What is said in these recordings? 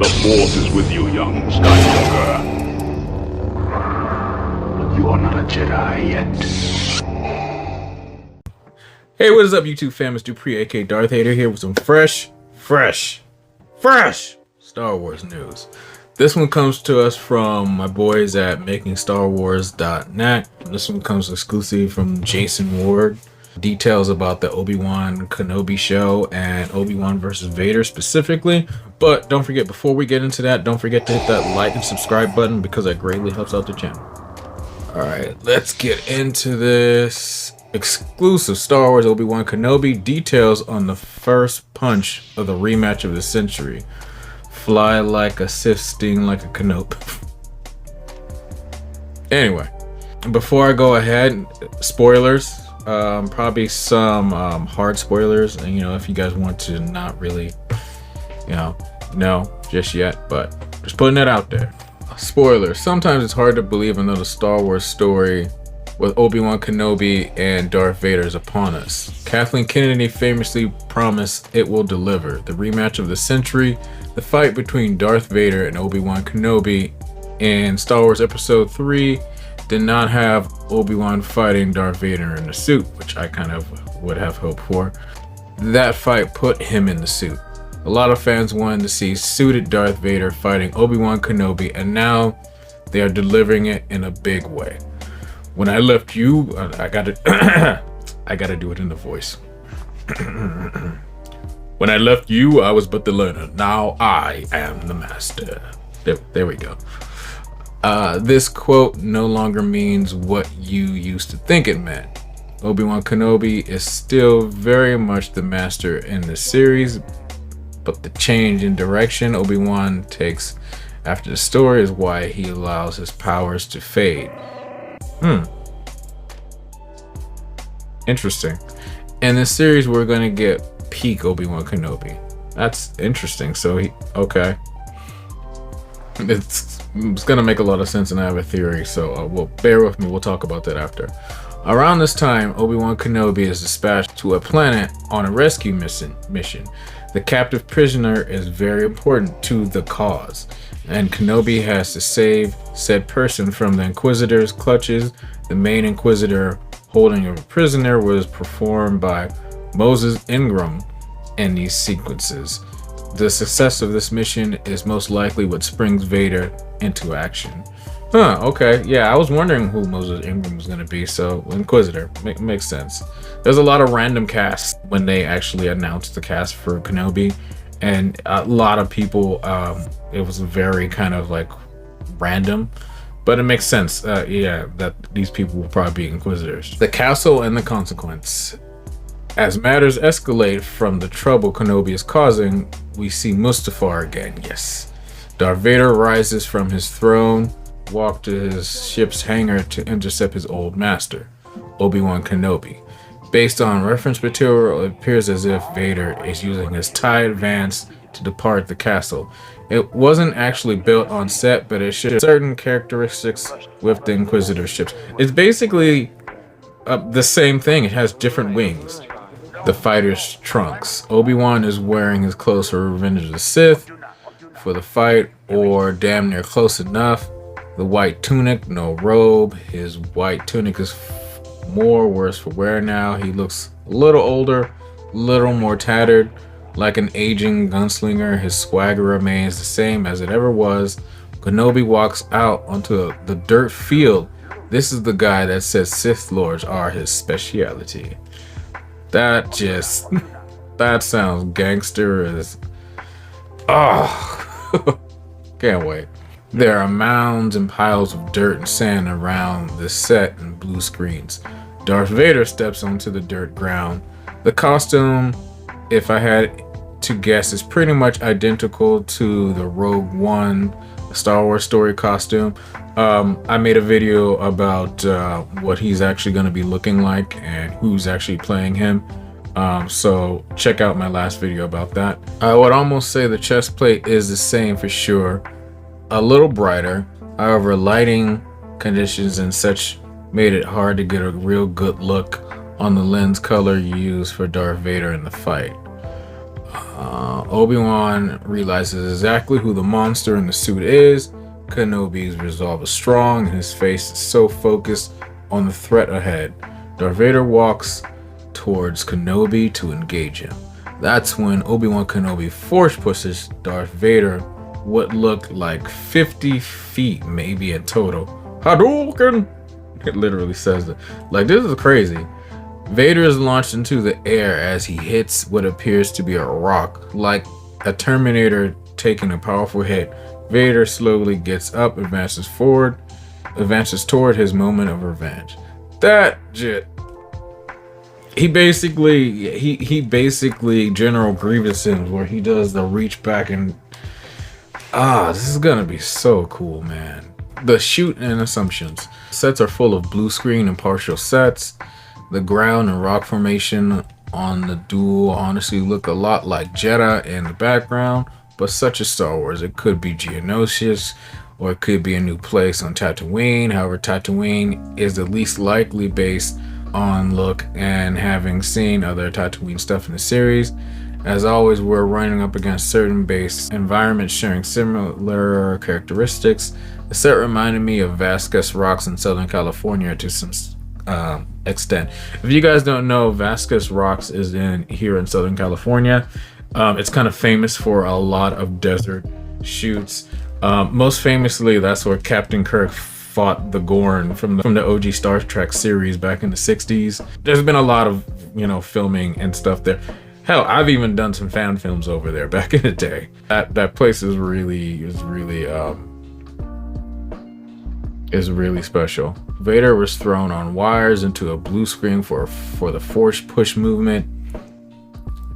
The Force is with you, young Skywalker. You are not a Jedi yet. Hey, what is up, YouTube fam? It's Dupree, aka Darth Vader, here with some fresh Star Wars news. This one comes to us from my boys at MakingStarWars.net. This one comes exclusively from Jason Ward. Details about the Obi-Wan Kenobi show and Obi-Wan versus Vader specifically. But don't forget, before we get into that, don't forget to hit that like and subscribe button because that greatly helps out the channel. Alright, let's get into this. Exclusive Star Wars Obi-Wan Kenobi details on the first punch of the rematch of the century. Fly like a Sith, sting like a Kenobi. Anyway, before I go ahead, spoilers. Probably some hard spoilers, and if you guys want to not really know just yet, but just putting it out there. Spoilers. Sometimes it's hard to believe another Star Wars story with Obi-Wan Kenobi and Darth Vader is upon us. Kathleen Kennedy famously promised it will deliver. The rematch of the century, the fight between Darth Vader and Obi-Wan Kenobi in Star Wars Episode 3 did not have Obi-Wan fighting Darth Vader in the suit, which I kind of would have hoped for. That fight put him in the suit. A lot of fans wanted to see suited Darth Vader fighting Obi-Wan Kenobi, and now they are delivering it in a big way. When I left you, I gotta do it in the voice. When I left you, I was but the learner. Now I am the master. There we go. This quote no longer means what you used to think it meant. Obi-Wan Kenobi is still very much the master in the series, but the change in direction Obi-Wan takes after the story is why he allows his powers to fade. Interesting. In this series, we're gonna get peak Obi-Wan Kenobi. That's interesting. So okay. It's gonna make a lot of sense, and I have a theory, so well, bear with me, we'll talk about that after. Around this time, Obi-Wan Kenobi is dispatched to a planet on a rescue mission. The captive prisoner is very important to the cause, and Kenobi has to save said person from the Inquisitor's clutches. The main Inquisitor holding a prisoner was performed by Moses Ingram in these sequences. The success of this mission is most likely what springs Vader into action. Okay. Yeah, I was wondering who Moses Ingram was going to be, so Inquisitor. Makes sense. There's a lot of random casts when they actually announced the cast for Kenobi, and a lot of people, it was very kind of like random, but it makes sense, that these people will probably be Inquisitors. The castle and the consequence. As matters escalate from the trouble Kenobi is causing, we see Mustafar again, yes. Darth Vader rises from his throne, walks to his ship's hangar to intercept his old master, Obi-Wan Kenobi. Based on reference material, it appears as if Vader is using his TIE Advance to depart the castle. It wasn't actually built on set, but it shares certain characteristics with the Inquisitor ships. It's basically the same thing. It has different wings. The fighter's trunks. Obi-Wan is wearing his clothes for Revenge of the Sith for the fight, or damn near close enough. The white tunic, no robe. His white tunic is more worse for wear now. He looks a little older, a little more tattered. Like an aging gunslinger, his swagger remains the same as it ever was. Kenobi walks out onto the dirt field. This is the guy that says Sith Lords are his specialty. That sounds gangster as... can't wait. There are mounds and piles of dirt and sand around the set and blue screens. Darth Vader steps onto the dirt ground. The costume, if I had to guess, is pretty much identical to the Rogue One Star Wars story costume. I made a video about what he's actually going to be looking like and who's actually playing him. So check out my last video about that. I would almost say the chest plate is the same for sure. A little brighter. However, lighting conditions and such made it hard to get a real good look on the lens color you use for Darth Vader in the fight. Obi-Wan realizes exactly who the monster in the suit is. Kenobi's resolve is strong, and his face is so focused on the threat ahead. Darth Vader walks towards Kenobi to engage him. That's when Obi-Wan Kenobi force pushes Darth Vader what looked like 50 feet, maybe in total. Hadouken! It literally says that. Like, this is crazy. Vader is launched into the air as he hits what appears to be a rock, like a Terminator taking a powerful hit. Vader slowly gets up, advances toward his moment of revenge. That shit. He basically General Grievous him, where he does the reach back and this is gonna be so cool, man. The shoot and assumptions. Sets are full of blue screen and partial sets. The ground and rock formation on the duel honestly look a lot like Jeddah in the background, but such as Star Wars. It could be Geonosis, or it could be a new place on Tatooine. However, Tatooine is the least likely based on look, and having seen other Tatooine stuff in the series, as always, we're running up against certain base environments sharing similar characteristics. The set reminded me of Vasquez Rocks in Southern California to some extent. If you guys don't know, Vasquez Rocks is here in Southern California. It's kind of famous for a lot of desert shoots. Most famously, that's where Captain Kirk fought the Gorn from the OG Star Trek series back in the 60s. There's been a lot of, filming and stuff there. Hell, I've even done some fan films over there back in the day. That place is really special. Vader was thrown on wires into a blue screen for the force push movement.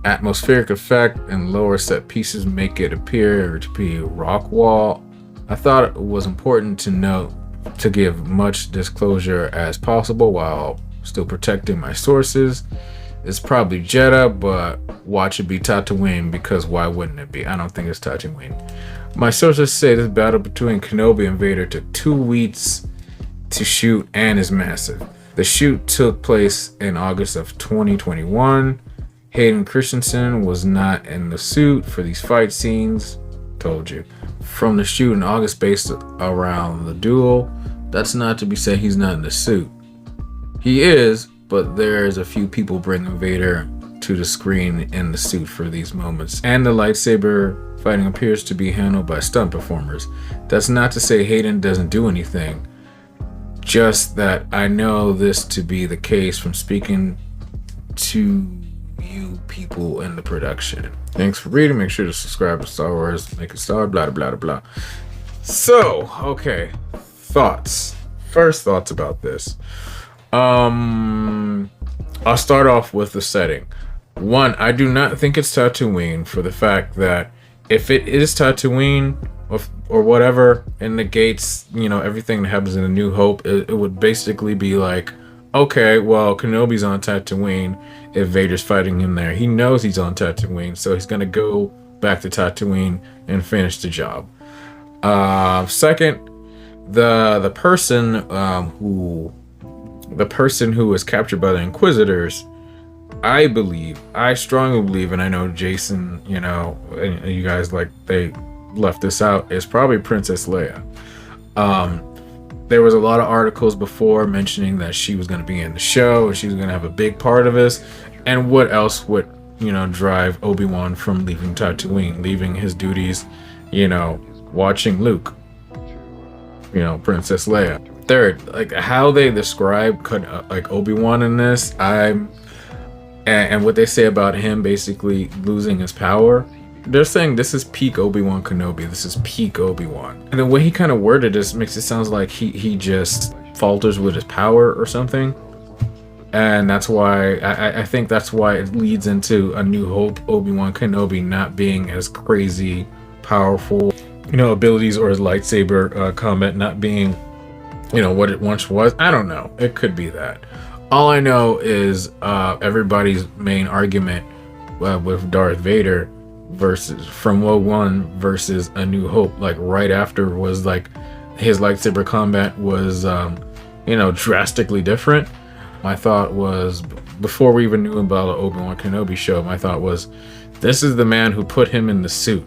Atmospheric effect and lower set pieces make it appear to be a rock wall. I thought it was important to note to give much disclosure as possible while still protecting my sources. It's probably Jeddah, but watch it be Tatooine, because why wouldn't it be? I don't think it's Tatooine. My sources say this battle between Kenobi and Vader took 2 weeks to shoot and is massive. The shoot took place in August of 2021. Hayden Christensen was not in the suit for these fight scenes. Told you. From the shoot in August based around the duel, that's not to be said he's not in the suit. He is, but there's a few people bringing Vader to the screen in the suit for these moments. And the lightsaber fighting appears to be handled by stunt performers. That's not to say Hayden doesn't do anything. Just that I know this to be the case from speaking to you people in the production. Thanks for reading. Make sure to subscribe to Star Wars, make a star, blah, blah, blah, blah. So, okay. Thoughts. First thoughts about this. I'll start off with the setting. One, I do not think it's Tatooine, for the fact that if it is Tatooine or whatever, it negates, everything that happens in A New Hope. It would basically be like, okay, well, Kenobi's on Tatooine if Vader's fighting him there. He knows he's on Tatooine, so he's gonna go back to Tatooine and finish the job. Second, the person who was captured by the Inquisitors, I strongly believe, and I know Jason, and you guys, they left this out, is probably Princess Leia. There was a lot of articles before mentioning that she was going to be in the show, and she was going to have a big part of this. And what else would, drive Obi-Wan from leaving Tatooine, leaving his duties, watching Luke, Princess Leia. Third, how they describe Obi-Wan in this, and what they say about him basically losing his power. They're saying this is peak Obi-Wan Kenobi. This is peak Obi-Wan. And the way he kind of worded this makes it sound like he just falters with his power or something. And that's why, I think that's why it leads into A New Hope, Obi-Wan Kenobi not being as crazy, powerful, abilities, or his lightsaber combat not being, what it once was. I don't know. It could be that. All I know is everybody's main argument with Darth Vader from Rogue One versus A New Hope, right after, was his lightsaber combat was drastically different. My thought was, before we even knew about the Obi-Wan Kenobi show, my thought was This is the man who put him in the suit.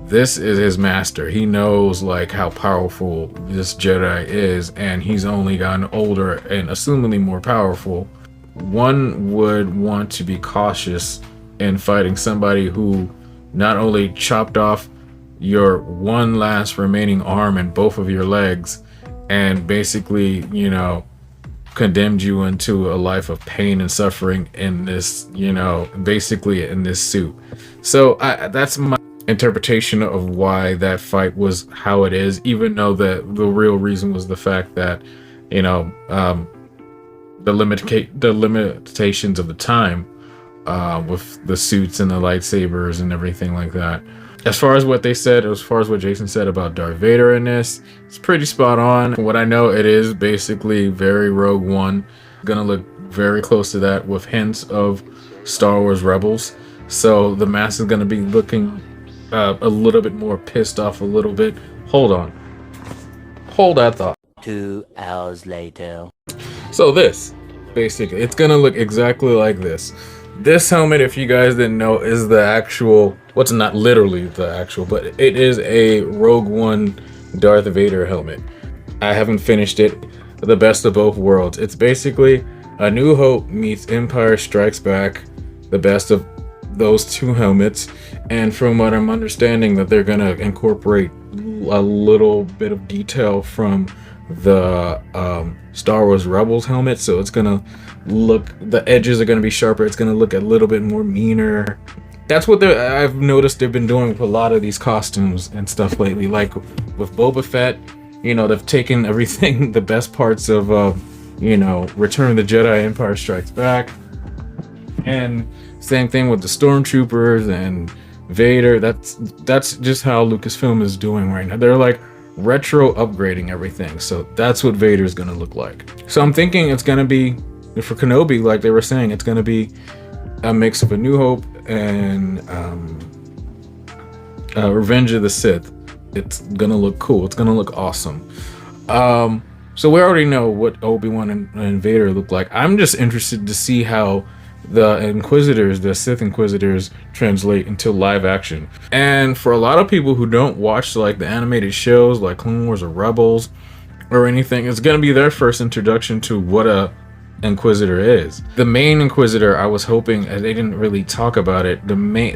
This is his master. He knows like how powerful this Jedi is, and he's only gotten older and assumingly more powerful. One would want to be cautious in fighting somebody who not only chopped off your one last remaining arm and both of your legs and basically, condemned you into a life of pain and suffering in this, basically in this suit. So that's my interpretation of why that fight was how it is, even though the real reason was the fact that, the limitations of the time, with the suits and the lightsabers and everything like that. As far as what they said, as far as what Jason said about Darth Vader in this, it's pretty spot on. From what I know, it is basically very Rogue One. Gonna look very close to that with hints of Star Wars Rebels. So the mask is gonna be looking a little bit more pissed off a little bit. Hold on. Hold that thought. 2 hours later. So this, basically, it's gonna look exactly like this. This helmet, if you guys didn't know, is the actual, what's not literally the actual, but it is a Rogue One Darth Vader helmet. I haven't finished it. The best of both worlds. It's basically A New Hope meets Empire Strikes Back, the best of those two helmets. And from what I'm understanding, that they're gonna incorporate a little bit of detail from the Star Wars Rebels helmet, so it's gonna look, the edges are gonna be sharper, it's gonna look a little bit more meaner. That's what I've noticed they've been doing with a lot of these costumes and stuff lately. Like with Boba Fett, they've taken everything, the best parts of Return of the Jedi, Empire Strikes Back, and same thing with the Stormtroopers and Vader. That's just how Lucasfilm is doing right now. They're like retro upgrading everything, so that's what Vader's gonna look like. So I'm thinking it's gonna be, for Kenobi, like they were saying, it's gonna be a mix of A New Hope and Revenge of the Sith. It's gonna look cool, it's gonna look awesome. So we already know what Obi-Wan and Vader look like. I'm just interested to see how the Inquisitors, the Sith Inquisitors, translate into live action. And for a lot of people who don't watch like the animated shows like Clone Wars or Rebels or anything, it's gonna be their first introduction to what a Inquisitor is. The main Inquisitor, I was hoping, they didn't really talk about it.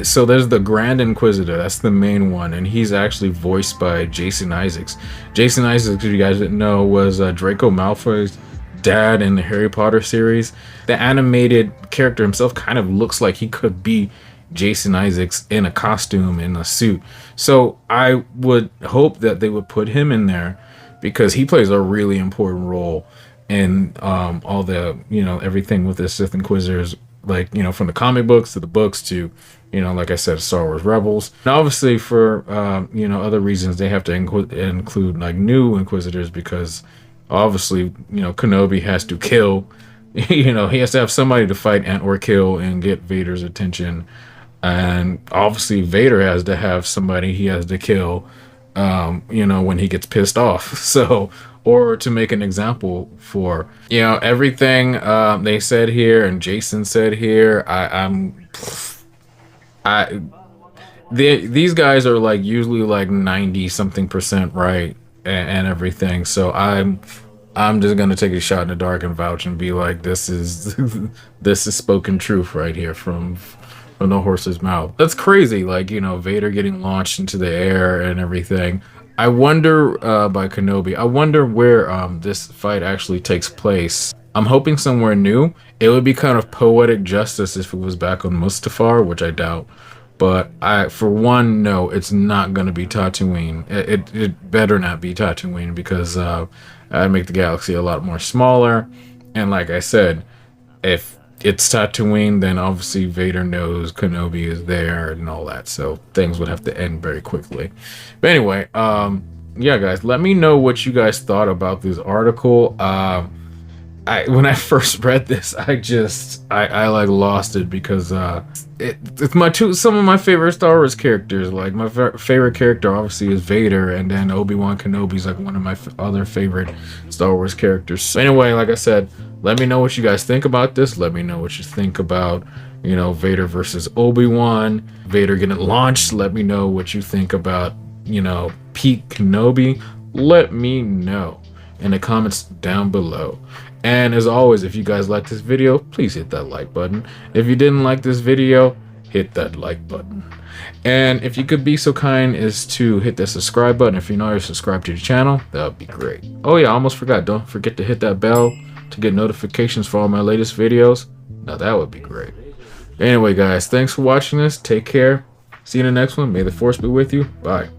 So there's the Grand Inquisitor, that's the main one, and he's actually voiced by Jason Isaacs. Jason Isaacs, if you guys didn't know, was Draco Malfoy's dad in the Harry Potter series. The animated character himself kind of looks like he could be Jason Isaacs in a costume, in a suit. So I would hope that they would put him in there, because he plays a really important role in all the, everything with the Sith Inquisitors, like, from the comic books to the books to, like I said, Star Wars Rebels. And obviously for, other reasons, they have to include like new Inquisitors, because obviously, Kenobi has to kill, he has to have somebody to fight and or kill and get Vader's attention. And obviously Vader has to have somebody he has to kill, when he gets pissed off. So, or to make an example for, everything they said here and Jason said here. These guys are like usually like 90-something% right and everything. So I'm just gonna take a shot in the dark and vouch and be like, this is this is spoken truth right here from the horse's mouth. That's crazy. Like, Vader getting launched into the air and everything. I wonder, by Kenobi, I wonder where this fight actually takes place. I'm hoping somewhere new. It would be kind of poetic justice if it was back on Mustafar, which I doubt. But for one, no, it's not going to be Tatooine. It better not be Tatooine, because I'd make the galaxy a lot more smaller. And like I said, if it's Tatooine, then obviously Vader knows Kenobi is there and all that. So things would have to end very quickly. But anyway, yeah, guys, let me know what you guys thought about this article. When I first read this, I like lost it, because it's some of my favorite Star Wars characters. Like my favorite character obviously is Vader, and then Obi-Wan Kenobi's like one of my other favorite Star Wars characters. So anyway, like I said, let me know what you guys think about this. Let me know what you think about You know, Vader versus Obi-Wan, Vader getting launched. Let me know what you think about, you know, Pete Kenobi. Let me know in the comments down below. And as always, if you guys like this video, please hit that like button. If you didn't like this video, hit that like button. And if you could be so kind as to hit that subscribe button if you're not already subscribed to the channel, that would be great. Oh yeah, I almost forgot. Don't forget to hit that bell to get notifications for all my latest videos. Now that would be great. Anyway guys, thanks for watching this. Take care. See you in the next one. May the force be with you. Bye.